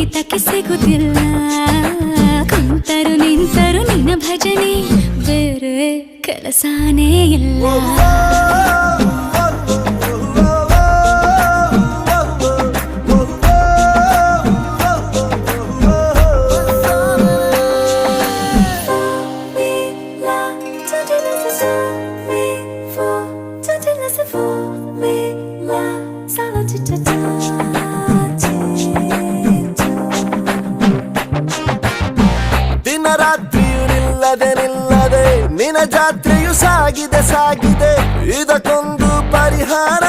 ಹಿಡಿತಕ್ಕೆ ಸಿಗುತ್ತಿಲ್ಲ ಕುಂತರು ನಿಂತರು ನಿನ್ನ ಭಜನೆ ಬೇರೆ ಕೆಲಸನೇ ಇಲ್ಲ ದಿನರಾತ್ರಿಯು ನಿಲ್ಲದೆ ನಿನ್ನ ಜಾತ್ರೆಯು ಸಾಗಿದೆ ಇದಕ್ಕೊಂದು ಪರಿಹಾರ